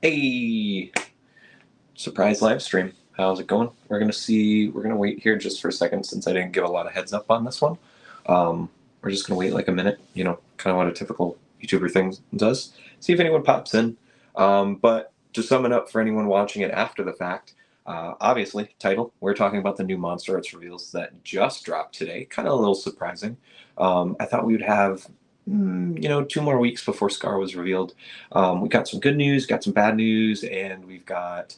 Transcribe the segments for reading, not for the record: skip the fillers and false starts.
Hey, surprise live stream. How's it going? We're gonna wait here just for a second since I didn't give a lot of heads up on this one. We're just gonna wait like a minute, kind of what a typical YouTuber thing does. See if anyone pops in. But to sum it up for anyone watching it after the fact, obviously, title, we're talking about the new Monsterarts reveals that just dropped today. Kind of a little surprising. I thought we would have 2 more weeks before Scar was revealed. We got some good news, got some bad news, and we've got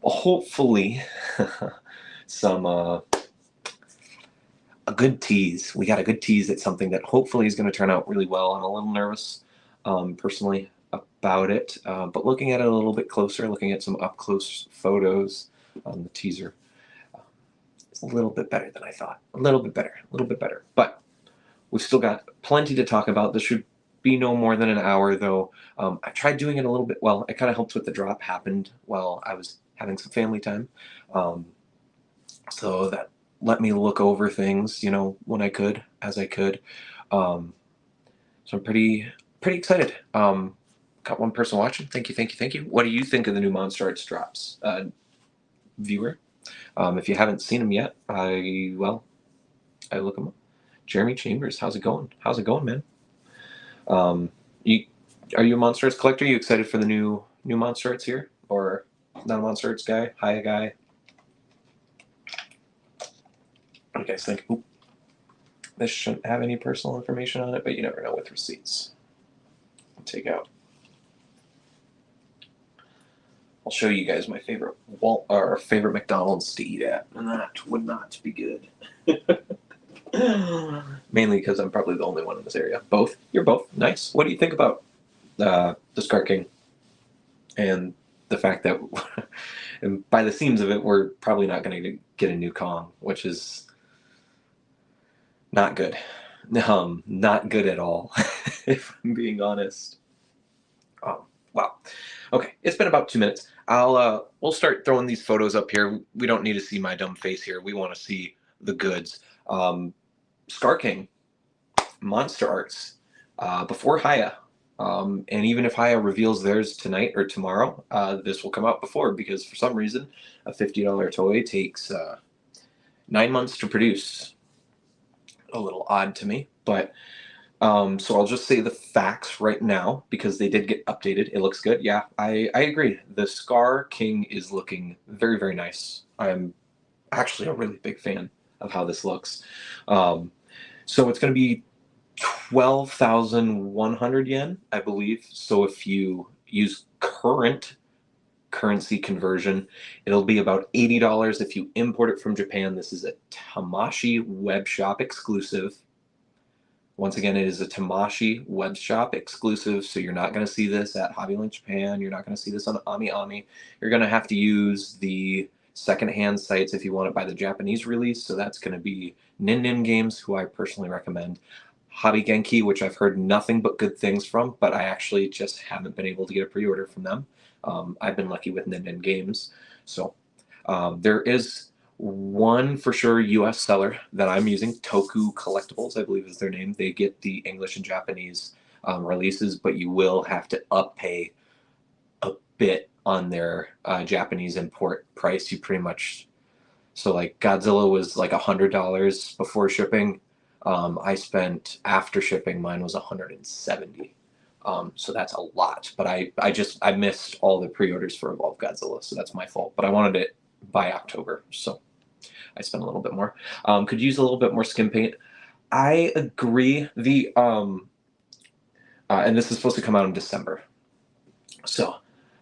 hopefully some a good tease. We got a good tease at something that hopefully is going to turn out really well. I'm a little nervous, personally, about it, but looking at it a little bit closer, looking at some up close photos on the teaser, it's a little bit better than I thought. A little bit better. But we've still got plenty to talk about. This should be no more than an hour, though. I tried doing it a little bit. Well, it kind of helped with the drop happened while I was having some family time. So that let me look over things, when I could, as I could. So I'm pretty excited. Got one person watching. Thank you. What do you think of the new Monsterarts drops, viewer? If you haven't seen them yet, I look them up. Jeremy Chambers, how's it going? Man? You are you a Monsterarts collector? Are you excited for the new Monsterarts here, or not a Monsterarts guy? Hiya guy. What do you guys think? Oop. This shouldn't have any personal information on it, but you never know with receipts. I'll take out. I'll show you guys my favorite favorite McDonald's to eat at, and that would not be good. Mainly because I'm probably the only one in this area. Both? You're both. Nice. What do you think about the Scar King and the fact that, and by the seams of it, we're probably not going to get a new Kong, which is not good. Not good at all, if I'm being honest. Wow. Okay, it's been about 2 minutes. We'll start throwing these photos up here. We don't need to see my dumb face here. We want to see the goods. Scar King, Monsterarts, before Haya. And even if Haya reveals theirs tonight or tomorrow, this will come out before, because for some reason a $50 toy takes 9 months to produce. A little odd to me, but so I'll just say the facts right now because they did get updated. It looks good. Yeah, I agree. The Scar King is looking very, very nice. I'm actually a really big fan of how this looks. So it's going to be 12,100 yen, I believe. So if you use current currency conversion, it'll be about $80 if you import it from Japan. This is a Tamashii web shop exclusive. Once again, it is a Tamashii web shop exclusive, so you're not going to see this at Hobbylink Japan. You're not going to see this on Ami. You're going to have to use the secondhand sites if you want it by the Japanese release. So that's going to be Nin Games, who I personally recommend. Hobby Genki, which I've heard nothing but good things from, but I actually just haven't been able to get a pre-order from them. I've been lucky with Nin Games. So there is one for sure US seller that I'm using, Toku Collectibles, I believe is their name. They get the English and Japanese releases, but you will have to uppay a bit on their Japanese import price. You pretty much, so like Godzilla was like $100 before shipping. I spent after shipping, mine was $170. So that's a lot, but I missed all the pre-orders for Evolved Godzilla, so that's my fault. But I wanted it by October, so I spent a little bit more. Could use a little bit more skin paint. I agree. The and this is supposed to come out in December. So,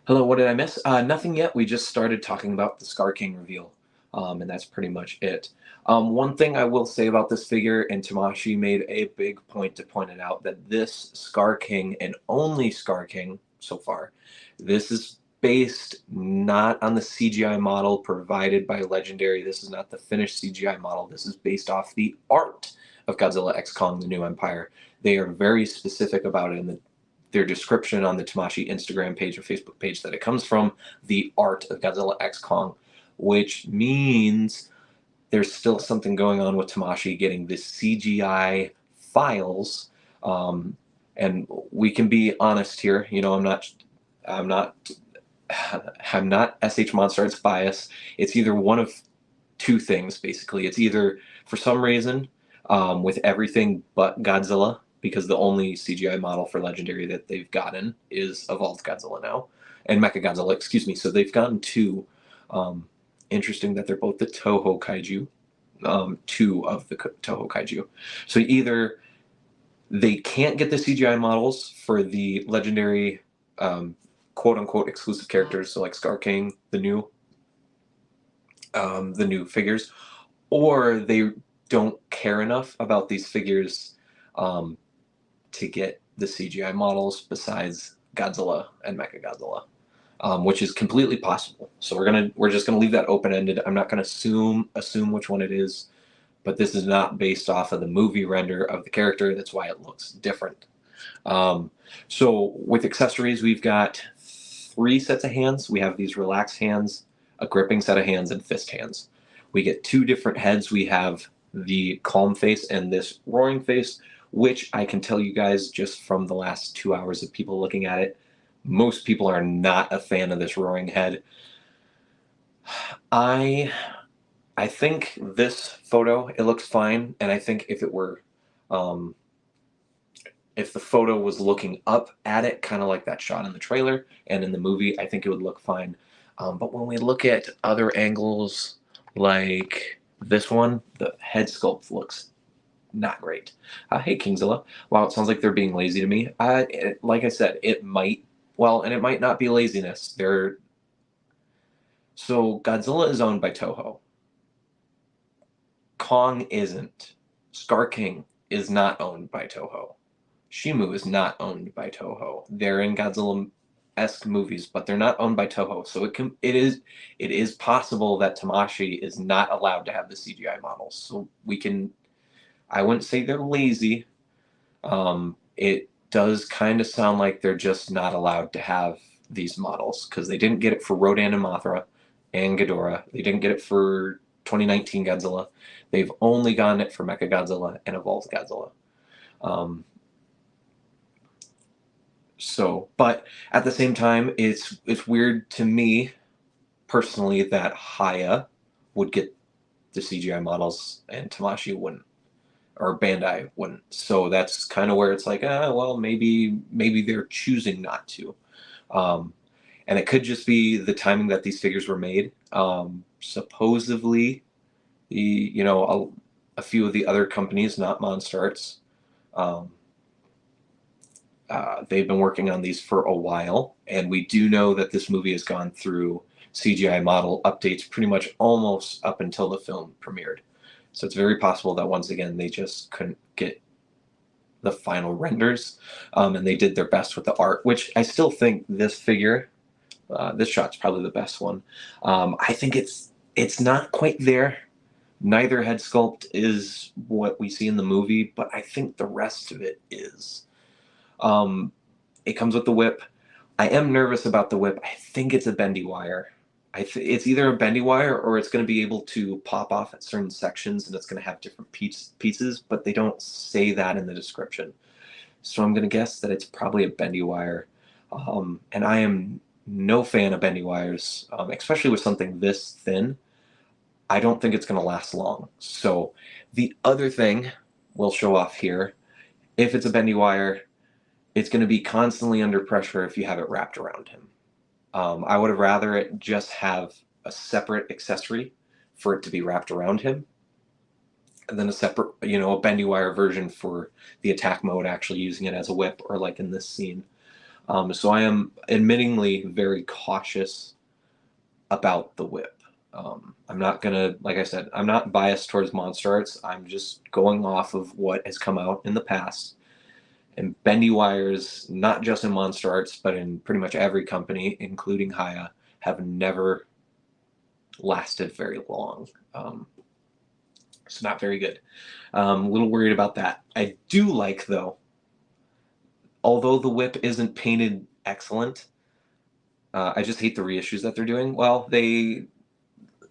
hello, what did I miss? Nothing yet. We just started talking about the Scar King reveal, and that's pretty much it. One thing I will say about this figure, and Tamashii made a big point to point it out, that this Scar King, and only Scar King so far, this is based not on the CGI model provided by Legendary. This is not the finished CGI model. This is based off the art of Godzilla X Kong: The New Empire. They are very specific about it in their description on the Tamashii Instagram page or Facebook page that it comes from the art of Godzilla X Kong, which means there's still something going on with Tamashii getting the CGI files. And we can be honest here. I'm not I'm not I'm not SH Monsterarts biased. It's either one of two things, basically. It's either, for some reason, with everything but Godzilla, because the only CGI model for Legendary that they've gotten is Evolved Godzilla now, and Mechagodzilla, excuse me. So they've gotten two. Interesting that they're both the Toho Kaiju, two of the Toho Kaiju. So either they can't get the CGI models for the Legendary quote unquote exclusive characters, so like Scar King, the new figures, or they don't care enough about these figures to get the CGI models besides Godzilla and Mechagodzilla, which is completely possible. So we're just gonna leave that open ended. I'm not gonna assume which one it is, but this is not based off of the movie render of the character. That's why it looks different. So with accessories, we've got 3 sets of hands. We have these relaxed hands, a gripping set of hands, and fist hands. We get 2 different heads. We have the calm face and this roaring face, which I can tell you guys just from the last 2 hours of people looking at it, most people are not a fan of this roaring head. I think this photo, it looks fine, and I think if it were if the photo was looking up at it, kind of like that shot in the trailer and in the movie, I think it would look fine. But when we look at other angles, like this one, the head sculpt looks not great. Hey, Kingzilla. Wow, it sounds like they're being lazy to me. Like I said, it might, well, and it might not be laziness. So Godzilla is owned by Toho. Kong isn't. Scar King is not owned by Toho. Shimu is not owned by Toho. They're in Godzilla-esque movies, but they're not owned by Toho. So it is possible that Tamashii is not allowed to have the CGI models. So I wouldn't say they're lazy. It does kind of sound like they're just not allowed to have these models because they didn't get it for Rodan and Mothra and Ghidorah. They didn't get it for 2019 Godzilla. They've only gotten it for Mechagodzilla and Evolved Godzilla. But at the same time, it's weird to me personally that Haya would get the CGI models and Tamashii wouldn't, or Bandai wouldn't. So that's kind of where it's like, well, maybe they're choosing not to. And it could just be the timing that these figures were made. Supposedly, a few of the other companies, not Monsterarts, they've been working on these for a while, and we do know that this movie has gone through CGI model updates pretty much almost up until the film premiered. So it's very possible that once again they just couldn't get the final renders, and they did their best with the art, which I still think this figure, this shot's probably the best one. I think it's not quite there. Neither head sculpt is what we see in the movie, but I think the rest of it is. It comes with the whip. I am nervous about the whip. I think it's a bendy wire. It's either a bendy wire or it's going to be able to pop off at certain sections and it's going to have different pieces, but they don't say that in the description. So I'm going to guess that it's probably a bendy wire. And I am no fan of bendy wires, especially with something this thin. I don't think it's going to last long. So the other thing we'll show off here, if it's a bendy wire, it's going to be constantly under pressure if you have it wrapped around him. I would have rather it just have a separate accessory for it to be wrapped around him, and then a separate, a bendy wire version for the attack mode, actually using it as a whip, or like in this scene. So I am admittingly very cautious about the whip. I'm not gonna, like I said, I'm not biased towards Monsterarts. I'm just going off of what has come out in the past. And bendy wires, not just in Monsterarts, but in pretty much every company, including Haya, have never lasted very long. So not very good. A little worried about that. I do like, though, although the whip isn't painted excellent, I just hate the reissues that they're doing. Well,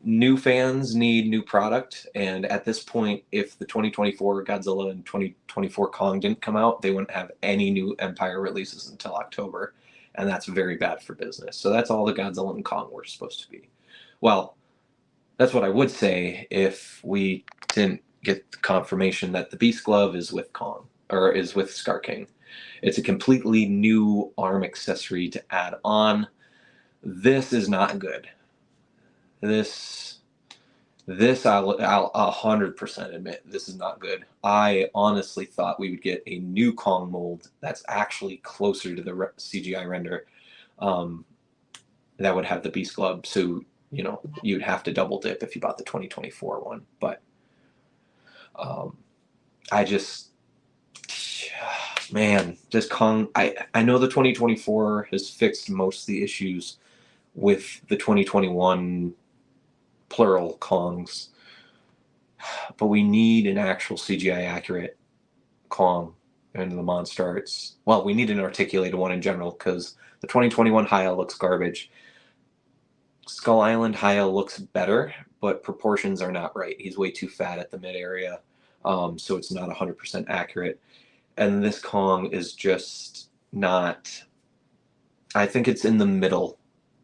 new fans need new product, and at this point, if the 2024 Godzilla and 2024 Kong didn't come out, they wouldn't have any new Empire releases until October, and that's very bad for business. So that's all the Godzilla and Kong were supposed to be. Well, that's what I would say if we didn't get the confirmation that the Beast Glove is with Kong, or is with Scar King. It's a completely new arm accessory to add on. This is not good. This I'll 100% admit, this is not good. I honestly thought we would get a new Kong mold that's actually closer to the CGI render, that would have the Beast Glove. So, you know, you'd have to double dip if you bought the 2024 one. But I just, man, this Kong, I know the 2024 has fixed most of the issues with the 2021 plural Kongs, but we need an actual CGI accurate Kong in the Monsterarts. Well, we need an articulated one in general, because the 2021 Haya looks garbage. Skull Island Haya looks better, but proportions are not right. He's way too fat at the mid area, so it's not 100% accurate. And this Kong is just not, I think it's in the middle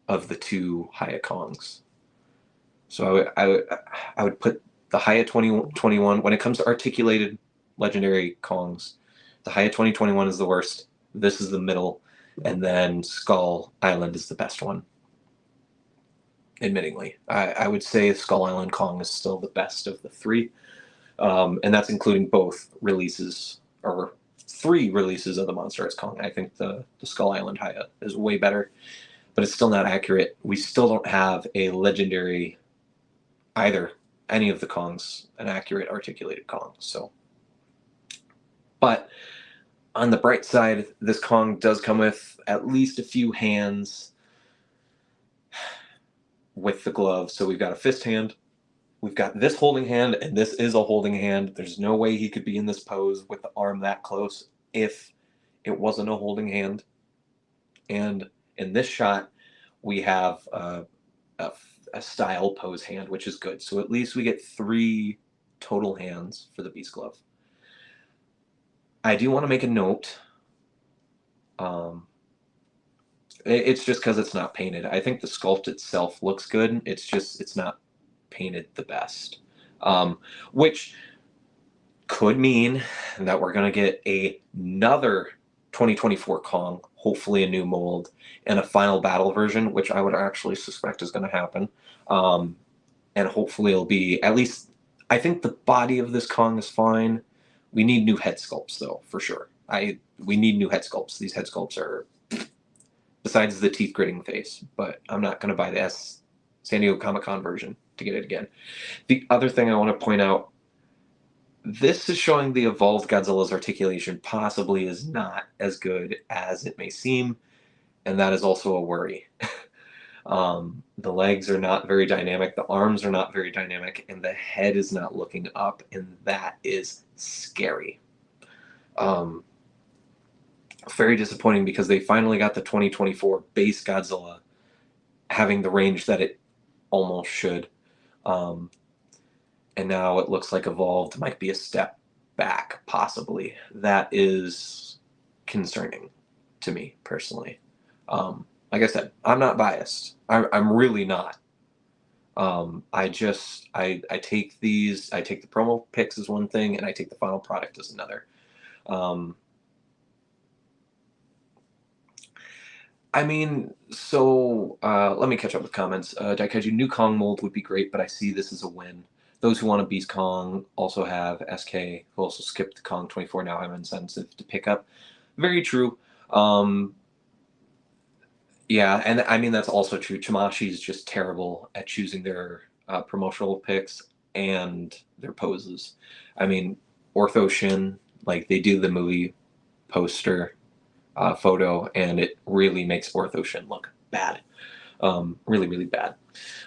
of the two Haya Kongs. So I would put the Haya 2021, when it comes to articulated legendary Kongs, the Haya 2021 is the worst. This is the middle, and then Skull Island is the best one. Admittingly, I would say Skull Island Kong is still the best of the three, and that's including both releases, or 3 releases of the Monsterarts Kong. I think the Skull Island Haya is way better, but it's still not accurate. We still don't have a legendary, either, any of the Kongs, an accurate articulated Kong. So, but on the bright side, this Kong does come with at least a few hands with the glove. So we've got a fist hand, we've got this holding hand, and this is a holding hand. There's no way he could be in this pose with the arm that close if it wasn't a holding hand. And in this shot, we have a style pose hand, which is good. So at least we get 3 total hands for the Beast Glove. I do want to make a note. It's just because it's not painted. I think the sculpt itself looks good. It's just, it's not painted the best. Which could mean that we're going to get another 2024 Kong, hopefully a new mold, and a final battle version, which I would actually suspect is going to happen. And hopefully it'll be, at least, I think the body of this Kong is fine. We need new head sculpts, though, for sure. We need new head sculpts. These head sculpts are, besides the teeth gritting face, but I'm not going to buy the San Diego Comic-Con version to get it again. The other thing I want to point out, this is showing the evolved Godzilla's articulation possibly is not as good as it may seem, and that is also a worry. The legs are not very dynamic, the arms are not very dynamic, and the head is not looking up, and that is scary. Very disappointing, because they finally got the 2024 base Godzilla having the range that it almost should. And now it looks like Evolved might be a step back, possibly. That is concerning to me, personally. Like I said, I'm not biased. I'm really not. I take these, I take the promo picks as one thing, and I take the final product as another. I mean, so let me catch up with comments. Daikaiju, new Kong mold would be great, but I see this as a win. Those who want a Beast Kong also have SK, who also skipped the Kong 24 now have incentive to pick up. Very true. Yeah, and I mean, that's also true. Tamashi is just terrible at choosing their promotional picks and their poses. I mean, Ortho Shin, like, they do the movie poster photo, and it really makes Ortho Shin look bad. Really, really bad.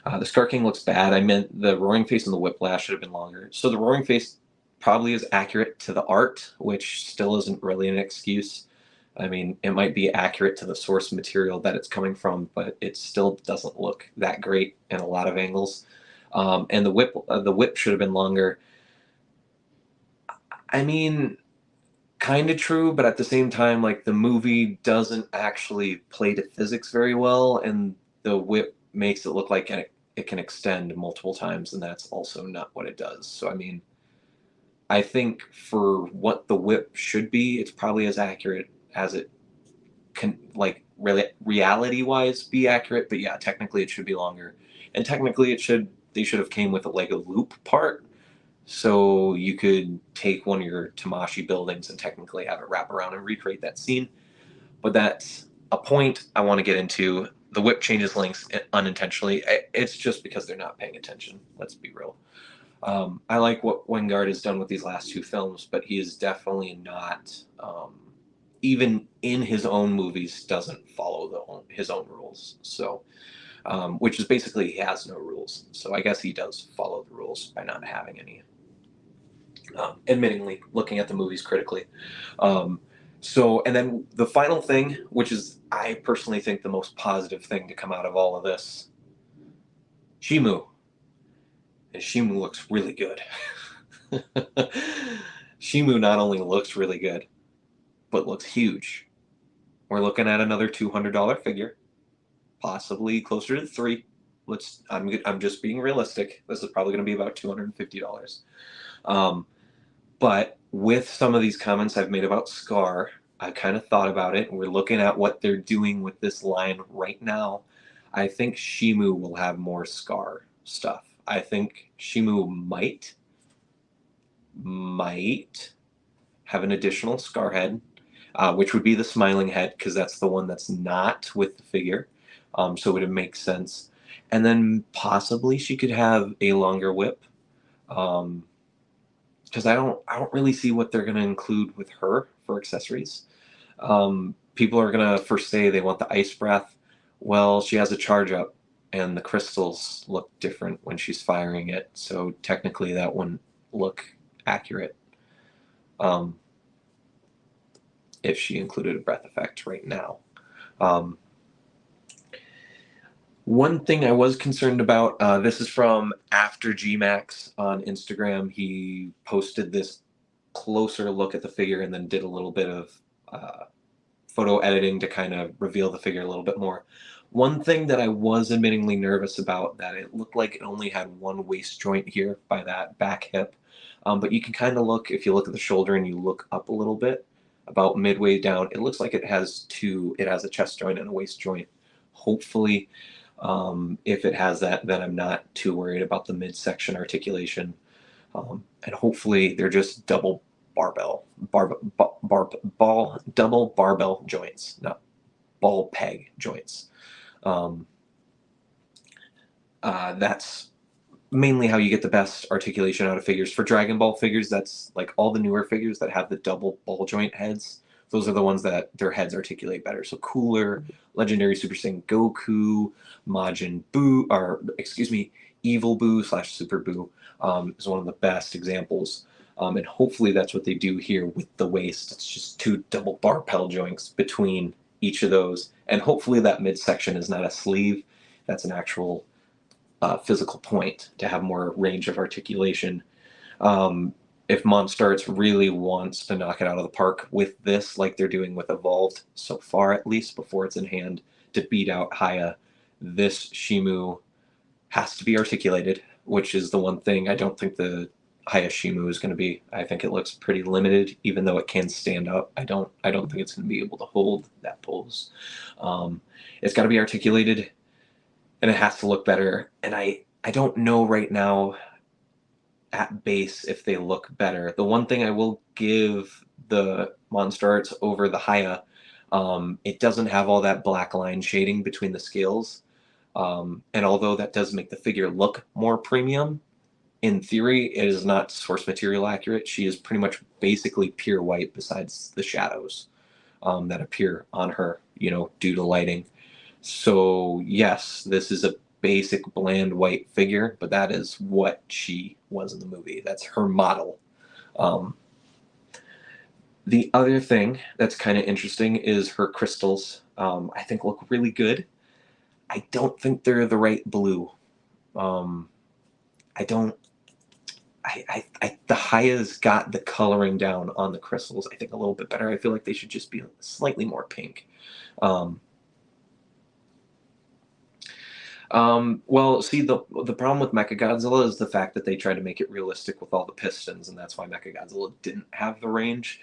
The Scar King looks bad. I meant the Roaring Face and the Whiplash should have been longer. So the Roaring Face probably is accurate to the art, which still isn't really an excuse. I mean, it might be accurate to the source material that it's coming from, but it still doesn't look that great in a lot of angles. And the whip should have been longer. I mean, kind of true, but at the same time, like the movie doesn't actually play to physics very well, and the whip makes it look like it can extend multiple times, and that's also not what it does. So, I mean, I think for what the whip should be, it's probably as accurate as it can, like really reality wise, be accurate. But yeah, technically it should be longer, and technically they should have came with like a loop part, so you could take one of your Tamashi buildings and technically have it wrap around and recreate that scene. But that's a point I want to get into. The whip changes lengths unintentionally. It's just because they're not paying attention. Let's be real. I like what Wingard has done with these last two films, but he is definitely not, even in his own movies, doesn't follow his own rules. So, which is basically he has no rules. So I guess he does follow the rules by not having any. Admittingly, looking at the movies critically. So, and then the final thing, which is I personally think the most positive thing to come out of all of this, Shimu. And Shimu looks really good. Shimu not only looks really good, but looks huge. We're looking at another $200 figure, possibly closer to three. I'm just being realistic. This is probably going to be about $250. But with some of these comments I've made about Scar, I kind of thought about it. We're looking at what they're doing with this line right now. I think Shimu will have more Scar stuff. I think Shimu might have an additional Scar head, which would be the smiling head, because that's the one that's not with the figure. So it would make sense. And then possibly she could have a longer whip. Because I don't really see what they're going to include with her for accessories. People are going to first say they want the ice breath. Well, she has a charge up, and the crystals look different when she's firing it, so technically that wouldn't look accurate if she included a breath effect right now. One thing I was concerned about, this is from After GMAX on Instagram. He posted this closer look at the figure and then did a little bit of photo editing to kind of reveal the figure a little bit more. One thing that I was admittingly nervous about, that it looked like it only had one waist joint here by that back hip. But you can kind of look, if you look at the shoulder and you look up a little bit, about midway down, it looks like it has a chest joint and a waist joint. Hopefully, if it has that, then I'm not too worried about the midsection articulation. And hopefully they're just double barbell joints, not ball peg joints. That's mainly how you get the best articulation out of figures. For Dragon Ball figures, that's like all the newer figures that have the double ball joint heads. Those are the ones that their heads articulate better. So Cooler, Legendary Super Saiyan Goku, Majin Buu, or excuse me, Evil Buu / Super Buu is one of the best examples. And hopefully that's what they do here with the waist. It's just two double barbell joints between each of those. And hopefully that midsection is not a sleeve. That's an actual physical point to have more range of articulation. If Monsterarts really wants to knock it out of the park with this, like they're doing with Evolved so far, at least before it's in hand, to beat out Haya, this Shimu has to be articulated, which is the one thing I don't think the Haya Shimu is going to be. I think it looks pretty limited, even though it can stand up. I don't think it's going to be able to hold that pose. It's got to be articulated, and it has to look better. And I don't know right now at base if they look better. The one thing I will give the Monsterarts over the Haya, it doesn't have all that black line shading between the scales. And although that does make the figure look more premium, in theory, it is not source material accurate. She is pretty much basically pure white besides the shadows that appear on her, due to lighting. So yes, this is a basic bland white figure, but that is what she was in the movie. That's her model. The other thing that's kind of interesting is her crystals. I think look really good. I don't think they're the right blue. I don't the Haya's got the coloring down on the crystals, I think, a little bit better. I feel like they should just be slightly more pink. Well, see, the problem with Mechagodzilla is the fact that they try to make it realistic with all the pistons, and that's why Mechagodzilla didn't have the range.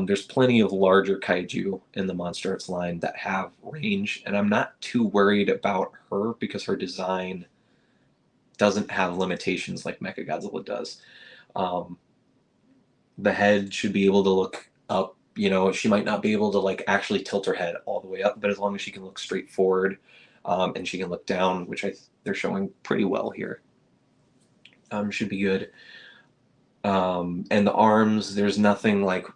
There's plenty of larger kaiju in the Monsterarts line that have range, and I'm not too worried about her because her design doesn't have limitations like Mechagodzilla does. The head should be able to look up. You know, she might not be able to like actually tilt her head all the way up, but as long as she can look straight forward, and she can look down, which they're showing pretty well here, should be good. And the arms, there's nothing like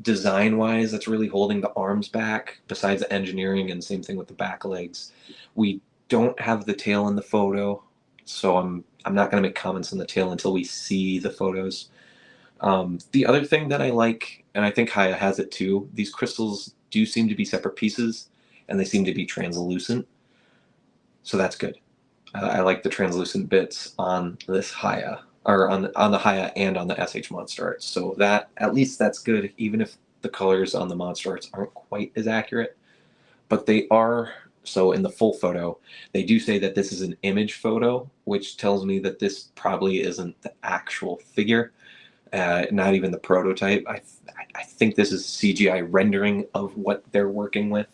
design-wise that's really holding the arms back besides the engineering, and same thing with the back legs. We don't have the tail in the photo, so I'm not going to make comments on the tail until we see the photos. The other thing that I like, and I think Haya has it too, these crystals do seem to be separate pieces, and they seem to be translucent, so that's good. I like the translucent bits on this Haya, or on the Haya and on the SH Monsterarts. So that, at least that's good, even if the colors on the Monsterarts aren't quite as accurate. But they are, so in the full photo, they do say that this is an image photo, which tells me that this probably isn't the actual figure, not even the prototype. I think this is CGI rendering of what they're working with.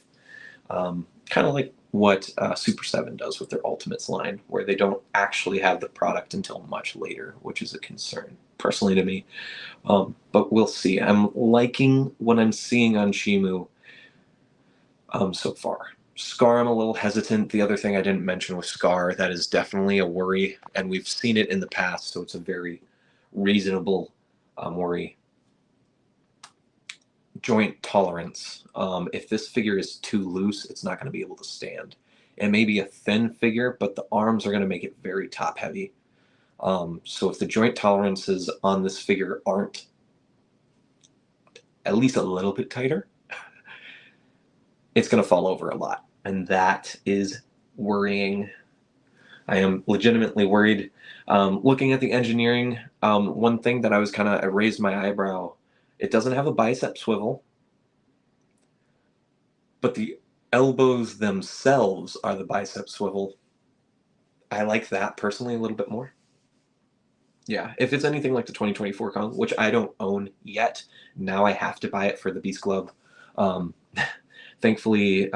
Kind of like what Super 7 does with their Ultimates line, where they don't actually have the product until much later, which is a concern, personally, to me. But we'll see. I'm liking what I'm seeing on Shimu so far. Scar, I'm a little hesitant. The other thing I didn't mention was Scar. That is definitely a worry, and we've seen it in the past, so it's a very reasonable worry. Joint tolerance. If this figure is too loose, it's not going to be able to stand. It may be a thin figure, but the arms are going to make it very top heavy. So if the joint tolerances on this figure aren't at least a little bit tighter, it's going to fall over a lot. And that is worrying. I am legitimately worried. Looking at the engineering, one thing that I raised my eyebrow, it doesn't have a bicep swivel, but the elbows themselves are the bicep swivel. I like that personally a little bit more. Yeah, if it's anything like the 2024 Kong, which I don't own yet, now I have to buy it for the Beast Glove. Thankfully,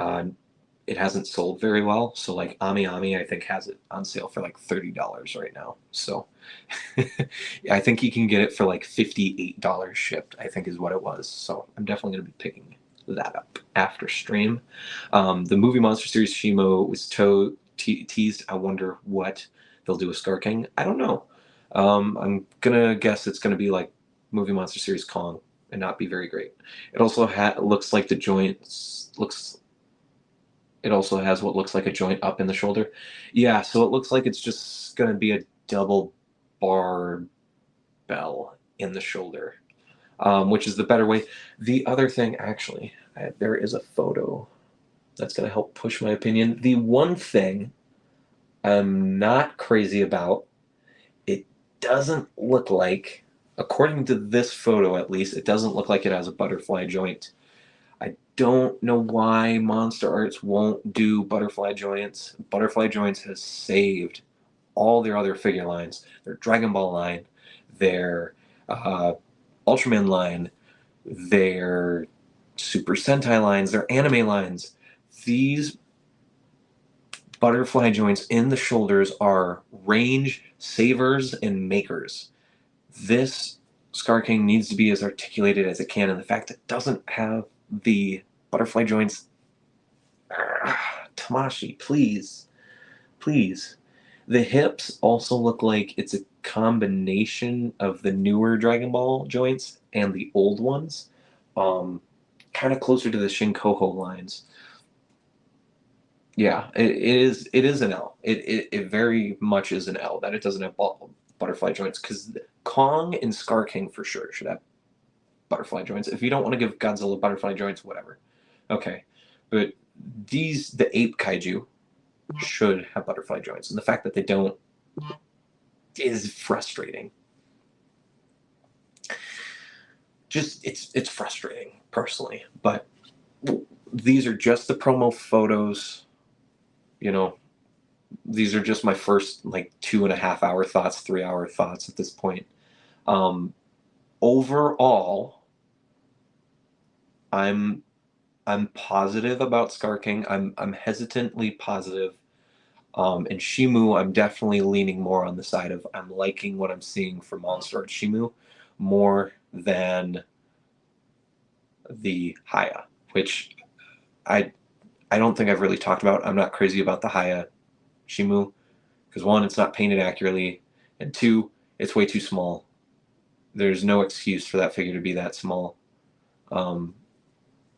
it hasn't sold very well, so like Ami Ami, I think, has it on sale for like $30 right now. So I think you can get it for like $58 shipped, I think is what it was. So I'm definitely going to be picking that up after stream. The Movie Monster Series Shimo was teased. I wonder what they'll do with Scar King. I don't know. I'm gonna guess it's gonna be like Movie Monster Series Kong and not be very great. It also looks like the joints looks. It also has what looks like a joint up in the shoulder. Yeah, so it looks like it's just gonna be a double barbell in the shoulder, which is the better way. The other thing, actually, there is a photo that's gonna help push my opinion. The one thing I'm not crazy about, it doesn't look like, according to this photo at least, it doesn't look like it has a butterfly joint. I don't know why Monsterarts won't do butterfly joints. Butterfly joints has saved all their other figure lines, their Dragon Ball line, their Ultraman line, their Super Sentai lines, their anime lines. These butterfly joints in the shoulders are range savers and makers. This Scar King needs to be as articulated as it can, and the fact it doesn't have the butterfly joints. Tamashi, please. Please. The hips also look like it's a combination of the newer Dragon Ball joints and the old ones. Kind of closer to the Shinkoho lines. Yeah, it is an L. It very much is an L that it doesn't have butterfly joints, because Kong and Scar King for sure should have butterfly joints. If you don't want to give Godzilla butterfly joints, whatever. Okay. But the ape kaiju should have butterfly joints. And the fact that they don't is frustrating. just it's frustrating personally. But these are just the promo photos. You know, these are just my first like 2.5 hour thoughts, 3 hour thoughts at this point. Um, Overall, I'm positive about Scar King. I'm hesitantly positive. And Shimu, I'm definitely leaning more on the side of I'm liking what I'm seeing for Monsterarts Shimu more than the Haya, which I I don't think I've really talked about. I'm not crazy about the Haya Shimu because one, it's not painted accurately, and two, it's way too small. There's no excuse for that figure to be that small. Um,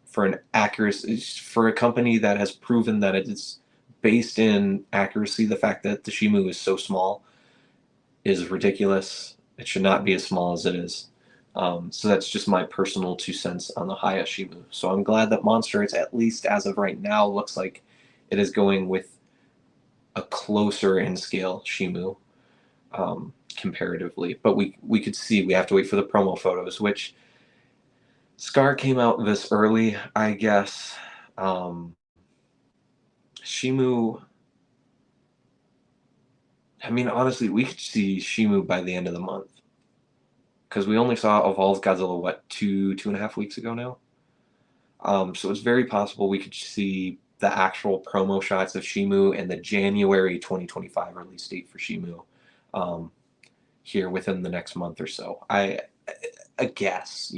for an accuracy, for a company that has proven that it is based in accuracy, the fact that the Shimu is so small is ridiculous. It should not be as small as it is. So that's just my personal 2 cents on the Haya Shimu. So I'm glad that Monsterarts, at least as of right now, looks like it is going with a closer in scale Shimu comparatively. But we could see, we have to wait for the promo photos, which Scar came out this early, I guess. Shimu, I mean, honestly, we could see Shimu by the end of the month. Because we only saw Evolve Godzilla, what, 2.5 weeks ago now? So it's very possible we could see the actual promo shots of Shimu and the January 2025 release date for Shimu here within the next month or so. I guess,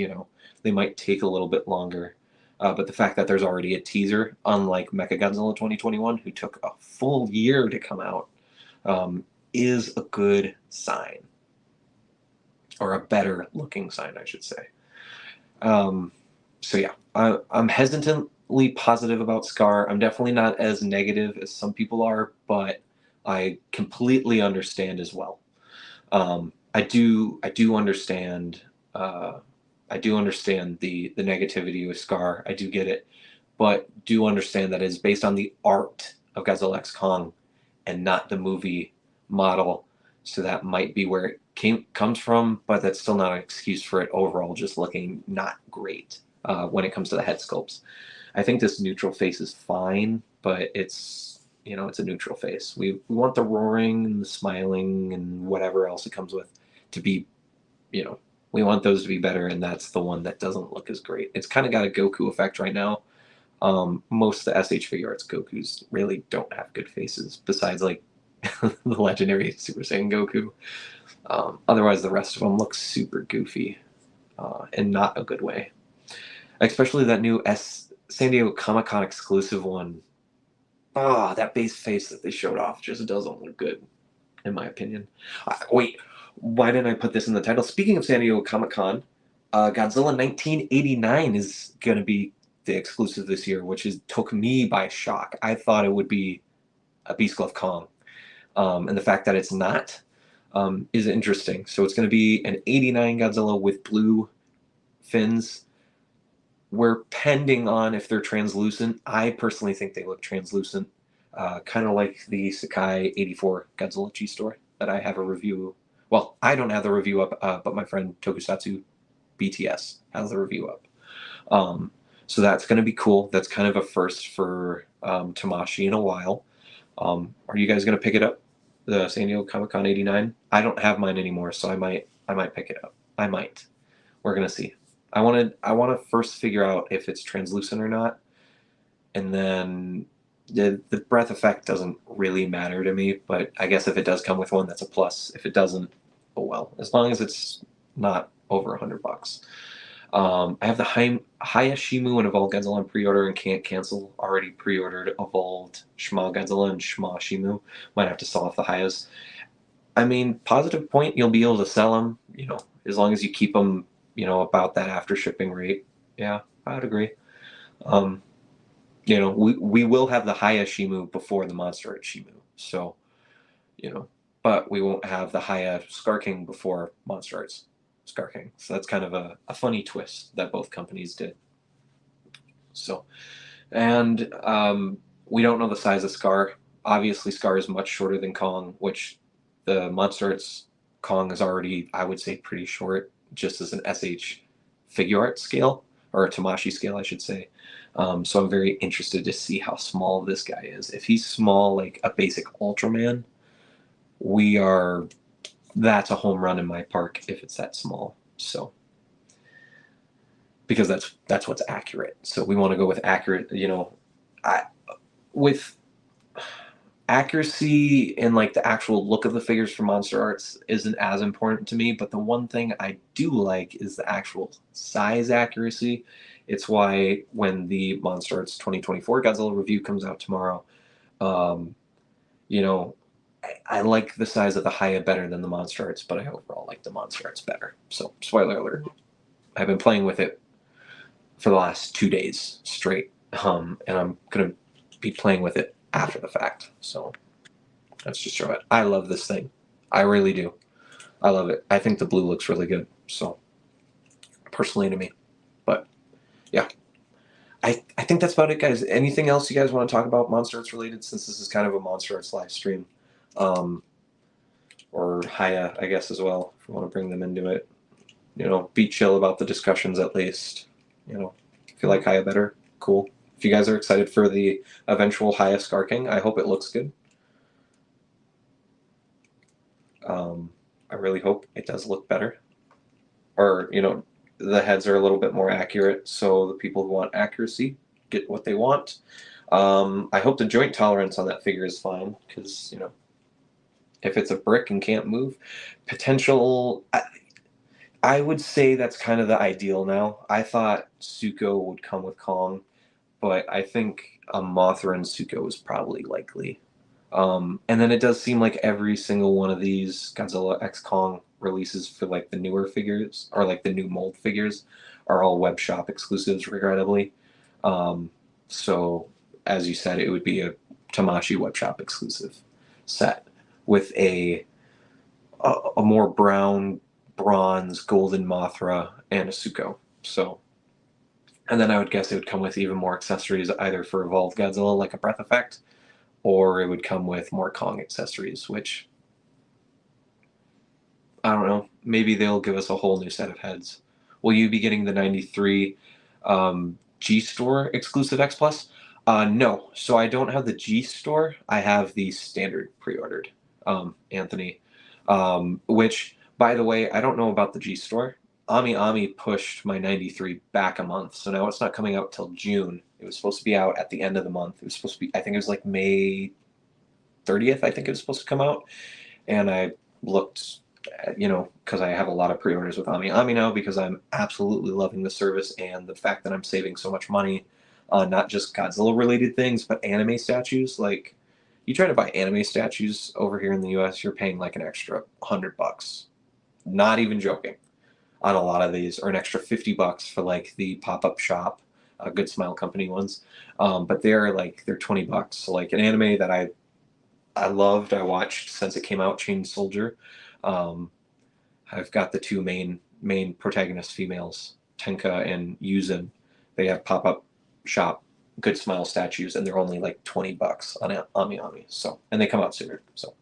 they might take a little bit longer. But the fact that there's already a teaser, unlike Mechagodzilla 2021, who took a full year to come out, is a good sign. Or a better looking sign, I should say. So yeah, I'm hesitantly positive about Scar. I'm definitely not as negative as some people are, but I completely understand as well. I do understand. I do understand the negativity with Scar. I do get it, but do understand that it's based on the art of Godzilla X Kong, and not the movie model. So that might be where it comes from, but that's still not an excuse for it overall just looking not great when it comes to the head sculpts. I think this neutral face is fine, but it's a neutral face. We want the roaring and the smiling and whatever else it comes with to be, we want those to be better, and that's the one that doesn't look as great. It's kind of got a Goku effect right now. Most of the SH figure arts Gokus really don't have good faces, besides like the legendary Super Saiyan Goku. Otherwise, the rest of them look super goofy, in not a good way. Especially that new San Diego Comic-Con exclusive one. That base face that they showed off just doesn't look good, in my opinion. Wait, why didn't I put this in the title? Speaking of San Diego Comic-Con, Godzilla 1989 is going to be the exclusive this year, which took me by shock. I thought it would be a Beast Glove Kong. And the fact that it's not is interesting. So it's going to be an 89 Godzilla with blue fins. We're pending on if they're translucent. I personally think they look translucent, kind of like the Sakai 84 Godzilla G-Store that I have a review. Well, I don't have the review up, but my friend Tokusatsu BTS has the review up. So that's going to be cool. That's kind of a first for Tamashii in a while. Are you guys going to pick it up? The San Diego Comic-Con 89? I don't have mine anymore, so I might pick it up. I might. We're going to see. I want to first figure out if it's translucent or not. And then the breath effect doesn't really matter to me, but I guess if it does come with one, that's a plus. If it doesn't, oh well. As long as it's not over $100. I have the Haya Shimu and Evolved Godzilla on pre-order and can't cancel. Already pre-ordered Evolved Shima Godzilla and Shima Shimu. Might have to sell off the Hayas. I mean, positive point, you'll be able to sell them, as long as you keep them, about that after shipping rate. Yeah, I would agree. We will have the Haya Shimu before the Monsterarts Shimu. So, but we won't have the Haya Scar King before Monsterarts Scar King. So that's kind of a funny twist that both companies did. So, and we don't know the size of Scar. Obviously, Scar is much shorter than Kong, which the Monsterarts Kong is already, I would say, pretty short, just as an SH figure art scale, or Tamashii scale, I should say. So I'm very interested to see how small this guy is. If he's small, like a basic Ultraman, that's a home run in my park if it's that small. So, because that's what's accurate. So we want to go with accurate, with accuracy and like the actual look of the figures for Monsterarts isn't as important to me, but the one thing I do like is the actual size accuracy. It's why when the Monsterarts 2024 Godzilla review comes out tomorrow, um, you know, I like the size of the Haya better than the Monsterarts, but I overall like the Monsterarts better. So, spoiler alert, I've been playing with it for the last 2 days straight, and I'm gonna be playing with it after the fact. So let's just show it. I love this thing. I really do. I love it. I think the blue looks really good. So personally to me, but yeah, I think that's about it, guys. Anything else you guys want to talk about Monsterarts related, since this is kind of a Monsterarts live stream, or Haya, I guess, as well, if you want to bring them into it. Be chill about the discussions at least. If you like Haya better, cool. If you guys are excited for the eventual Haya Scar King, I hope it looks good. I really hope it does look better. Or, the heads are a little bit more accurate, so the people who want accuracy get what they want. I hope the joint tolerance on that figure is fine, because, if it's a brick and can't move, potential... I would say that's kind of the ideal now. I thought Suko would come with Kong, but I think a Mothra and Suko is probably likely. And then it does seem like every single one of these Godzilla X Kong releases for like the newer figures, or like the new mold figures, are all web shop exclusives, regrettably. So as you said, it would be a Tamashii web shop exclusive set with a more brown, bronze, golden Mothra and a Suko. So, and then I would guess it would come with even more accessories, either for Evolved Godzilla, like a Breath Effect, or it would come with more Kong accessories, which, I don't know, maybe they'll give us a whole new set of heads. Will you be getting the 93 G-Store exclusive X Plus? No, so I don't have the G-Store. I have the standard pre-ordered, Anthony, which, by the way, I don't know about the G-Store. Ami pushed my 93 back a month, so now it's not coming out till June. It was supposed to be out at the end of the month. It was supposed to be, I think it was like May 30th, I think it was supposed to come out. And I looked, because I have a lot of pre-orders with Ami now, because I'm absolutely loving the service and the fact that I'm saving so much money on not just Godzilla-related things, but anime statues. Like, you try to buy anime statues over here in the US, you're paying like an extra $100. Not even joking. On a lot of these, or an extra $50 for like the pop-up shop, Good Smile Company ones. But they're $20. So like an anime that I loved, I watched since it came out, Chain Soldier. I've got the two main protagonist females, Tenka and Yuzin. They have pop-up shop Good Smile statues, and they're only like $20 on Ami. So, and they come out sooner. So,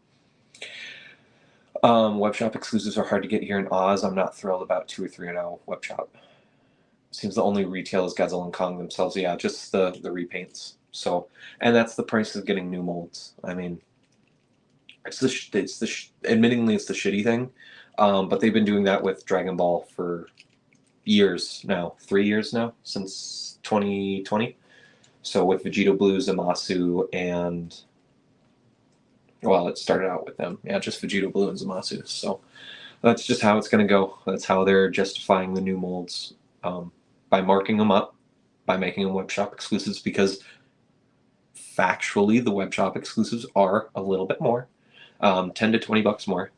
web shop exclusives are hard to get here in Oz. I'm not thrilled about 2 or 3.0 web shop. Seems the only retail is Godzilla and Kong themselves. Yeah, just the repaints. So, and that's the price of getting new molds. I mean, admittingly it's the shitty thing, but they've been doing that with Dragon Ball for years now, 3 years now, since 2020. So with Vegeta Blue, Zamasu, and, well, it started out with them. Yeah, just Vegeta Blue and Zamasu. So that's just how it's going to go. That's how they're justifying the new molds, by marking them up, by making them web shop exclusives, because factually the web shop exclusives are a little bit more, $10 to $20 more.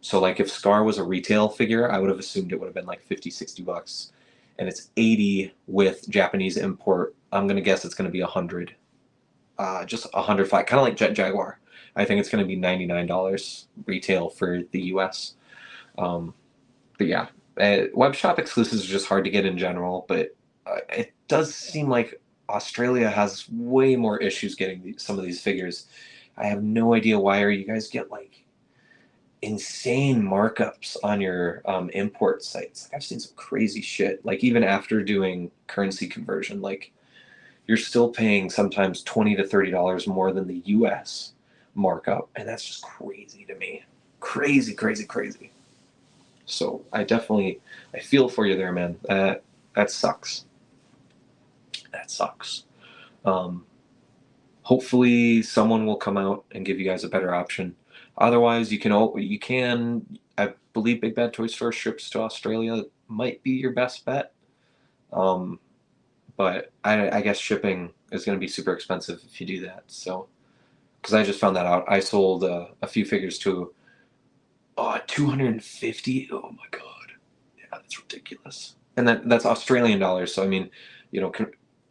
So like if Scar was a retail figure, I would have assumed it would have been like $50-$60, and it's $80 with Japanese import. I'm gonna guess it's gonna be $100, just $105, kind of like Jet Jaguar. I think it's gonna be $99 retail for the US. But yeah, web shop exclusives are just hard to get in general, but it does seem like Australia has way more issues getting some of these figures. I have no idea why, or you guys get like insane markups on your import sites. Like I've seen some crazy shit. Like even after doing currency conversion, like you're still paying sometimes $20 to $30 more than the US markup, and that's just crazy to me. Crazy, crazy, crazy. So I feel for you there, man. That sucks. That sucks. Hopefully someone will come out and give you guys a better option. Otherwise, you can. I believe Big Bad Toy Store ships to Australia. Might be your best bet. But I guess shipping is going to be super expensive if you do that. So, because I just found that out, I sold a few figures to 250. Oh my god, yeah, that's ridiculous. And that's Australian dollars. So I mean, you know,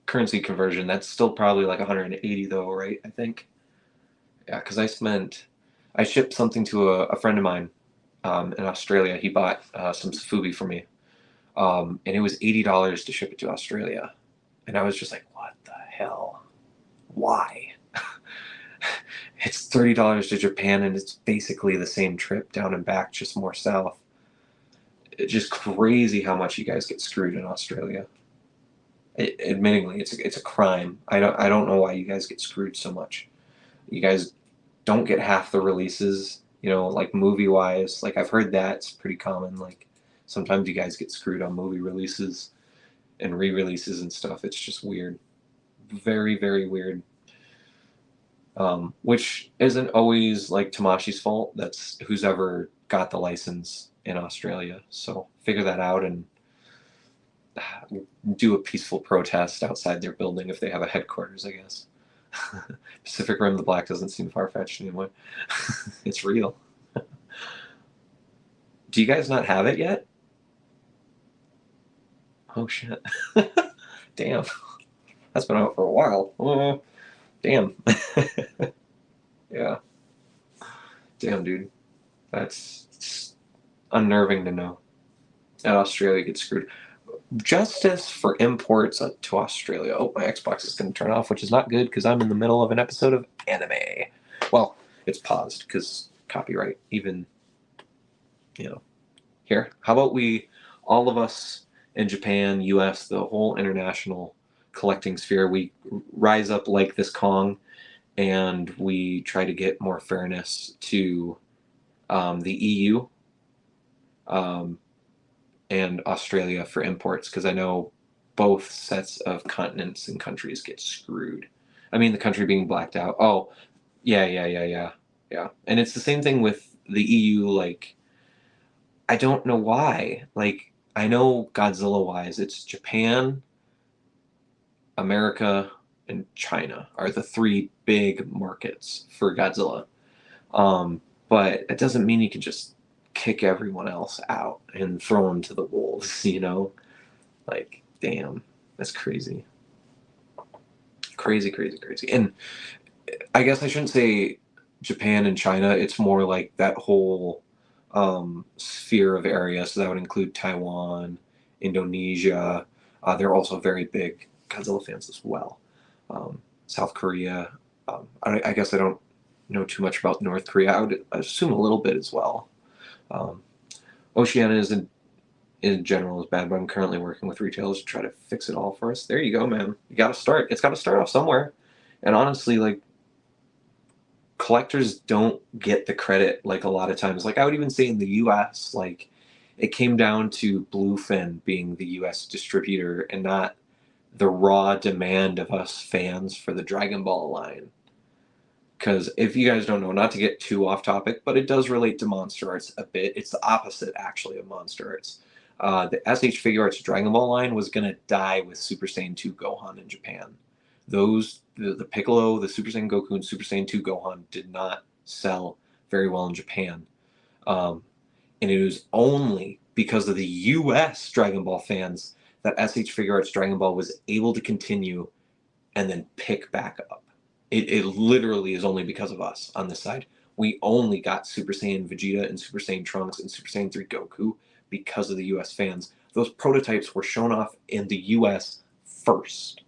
currency conversion, that's still probably like 180 though, right? I think. Yeah, because I shipped something to a friend of mine in Australia. He bought some Safubi for me, and it was $80 to ship it to Australia. And I was just like, what the hell? Why? It's $30 to Japan, and it's basically the same trip down and back, just more south. It's just crazy how much you guys get screwed in Australia. Admittingly, it's a crime. I don't know why you guys get screwed so much. You guys don't get half the releases, you know, like movie wise. Like I've heard that's pretty common. Like sometimes you guys get screwed on movie releases and re-releases and stuff. It's just weird. Very, very weird. Which isn't always like Tamashi's fault. That's who's ever got the license in Australia. So figure that out and do a peaceful protest outside their building if they have a headquarters, I guess. Pacific Rim the Black doesn't seem far-fetched anymore. It's real. Do you guys not have it yet? Oh shit. Damn. That's been out for a while. Oh, damn. Yeah. Damn, dude. That's unnerving to know that Australia gets screwed. Justice for imports to Australia. Oh, my Xbox is going to turn off, which is not good because I'm in the middle of an episode of anime. Well, it's paused because copyright. Even, you know. Here, how about all of us in Japan, US, the whole international collecting sphere, we rise up like this Kong and we try to get more fairness to the EU and Australia for imports, because I know both sets of continents and countries get screwed. I mean, the country being blacked out. Oh, yeah. And it's the same thing with the EU, like, I don't know why. Like, I know Godzilla-wise, it's Japan, America, and China are the three big markets for Godzilla. But it doesn't mean you can just kick everyone else out and throw them to the wolves, you know? Like, damn, that's crazy. Crazy, crazy, crazy. And I guess I shouldn't say Japan and China. It's more like that whole sphere of area. So that would include Taiwan, Indonesia. They're also very big Godzilla fans as well. South Korea. I guess I don't know too much about North Korea. I would assume a little bit as well. Oceania is in general is bad, but I'm currently working with retailers to try to fix it all for us. There you go, man. You got to start. It's got to start off somewhere. And honestly, like, collectors don't get the credit, like, a lot of times. Like, I would even say in the US, like, it came down to Bluefin being the US distributor and not the raw demand of us fans for the Dragon Ball line. Because if you guys don't know, not to get too off topic, but it does relate to Monsterarts a bit. It's the opposite, actually, of Monsterarts. The SH Figuarts Dragon Ball line was going to die with Super Saiyan 2 Gohan in Japan. The Piccolo, the Super Saiyan Goku, and Super Saiyan 2 Gohan did not sell very well in Japan. And it was only because of the US Dragon Ball fans that SH Figuarts Dragon Ball was able to continue and then pick back up. It literally is only because of us on this side. We only got Super Saiyan Vegeta and Super Saiyan Trunks and Super Saiyan 3 Goku because of the US fans. Those prototypes were shown off in the US first.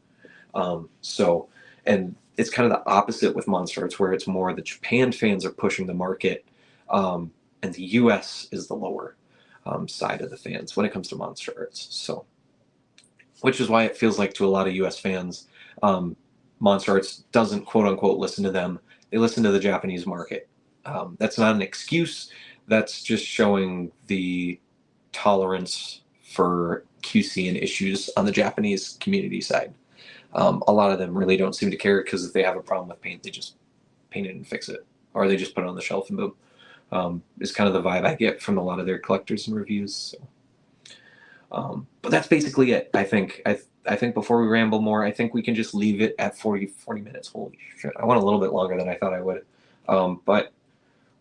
And it's kind of the opposite with Monsterarts, where it's more the Japan fans are pushing the market. and the US is the lower side of the fans when it comes to Monsterarts. So, which is why it feels like to a lot of US fans, Monsterarts doesn't quote unquote listen to them. They listen to the Japanese market. That's not an excuse. That's just showing the tolerance for QC and issues on the Japanese community side. A lot of them really don't seem to care because if they have a problem with paint, they just paint it and fix it, or they just put it on the shelf and boom. Is kind of the vibe I get from a lot of their collectors and reviews. So. But that's basically it. I think before we ramble more, I think we can just leave it at 40 minutes. Holy shit! I went a little bit longer than I thought I would. But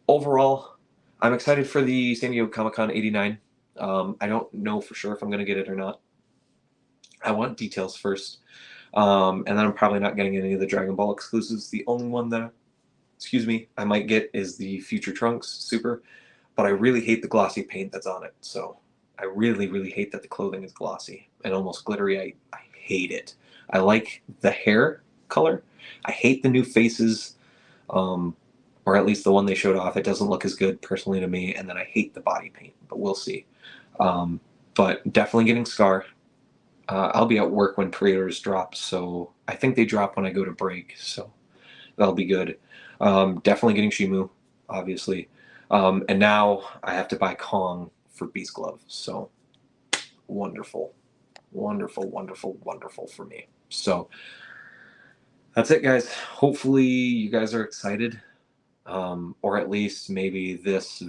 overall, I'm excited for the San Diego Comic-Con '89. I don't know for sure if I'm going to get it or not. I want details first. And then I'm probably not getting any of the Dragon Ball exclusives. The only one that, I might get is the Future Trunks Super. But I really hate the glossy paint that's on it. So I really, really hate that the clothing is glossy and almost glittery. I hate it. I like the hair color. I hate the new faces. Or at least the one they showed off. It doesn't look as good personally to me. And then I hate the body paint. But we'll see. But definitely getting Scar. I'll be at work when pre-orders drop, so I think they drop when I go to break, so that'll be good. Definitely getting Shimu, obviously. And now I have to buy Kong for Beast Glove, so wonderful. Wonderful, wonderful, wonderful for me. So that's it, guys. Hopefully you guys are excited, or at least maybe this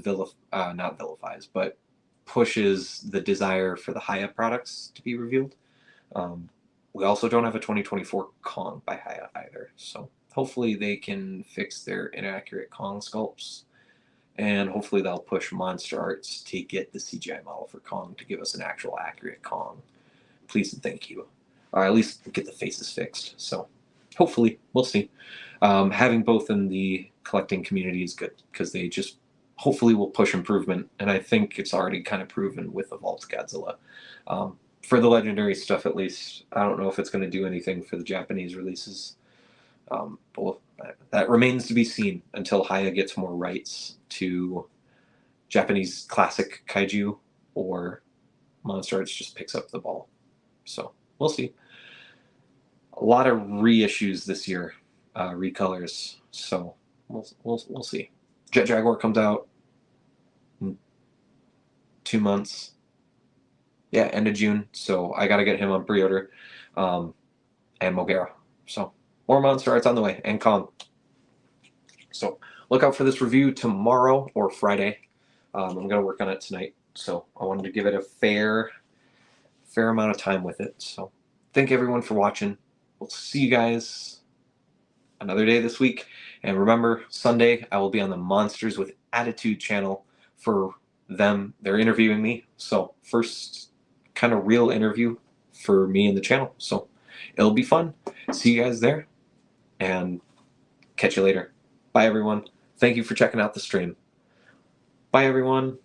not vilifies, but pushes the desire for the Haya products to be revealed. We also don't have a 2024 Kong by Haya either, so hopefully they can fix their inaccurate Kong sculpts, and hopefully they'll push Monsterarts to get the CGI model for Kong to give us an actual accurate Kong. Please and thank you. Or at least get the faces fixed. So hopefully, we'll see. Having both in the collecting community is good because they just hopefully will push improvement, and I think it's already kind of proven with Evolved Godzilla. For the legendary stuff, at least, I don't know if it's going to do anything for the Japanese releases. But that remains to be seen until Haya gets more rights to Japanese classic kaiju, or Monsterarts just picks up the ball. So we'll see. A lot of reissues this year, recolors. So we'll see. Jet Jaguar comes out in 2 months. Yeah, end of June. So I got to get him on pre-order. And Mogera. So more Monsterarts on the way, and Kong. So look out for this review tomorrow or Friday. I'm going to work on it tonight. So I wanted to give it a fair amount of time with it. So thank everyone for watching. We'll see you guys another day this week. And remember, Sunday I will be on the Monsters with Attitude channel for them. They're interviewing me. So first kind of real interview for me and the channel. So it'll be fun. See you guys there, and catch you later. Bye, everyone. Thank you for checking out the stream. Bye, everyone.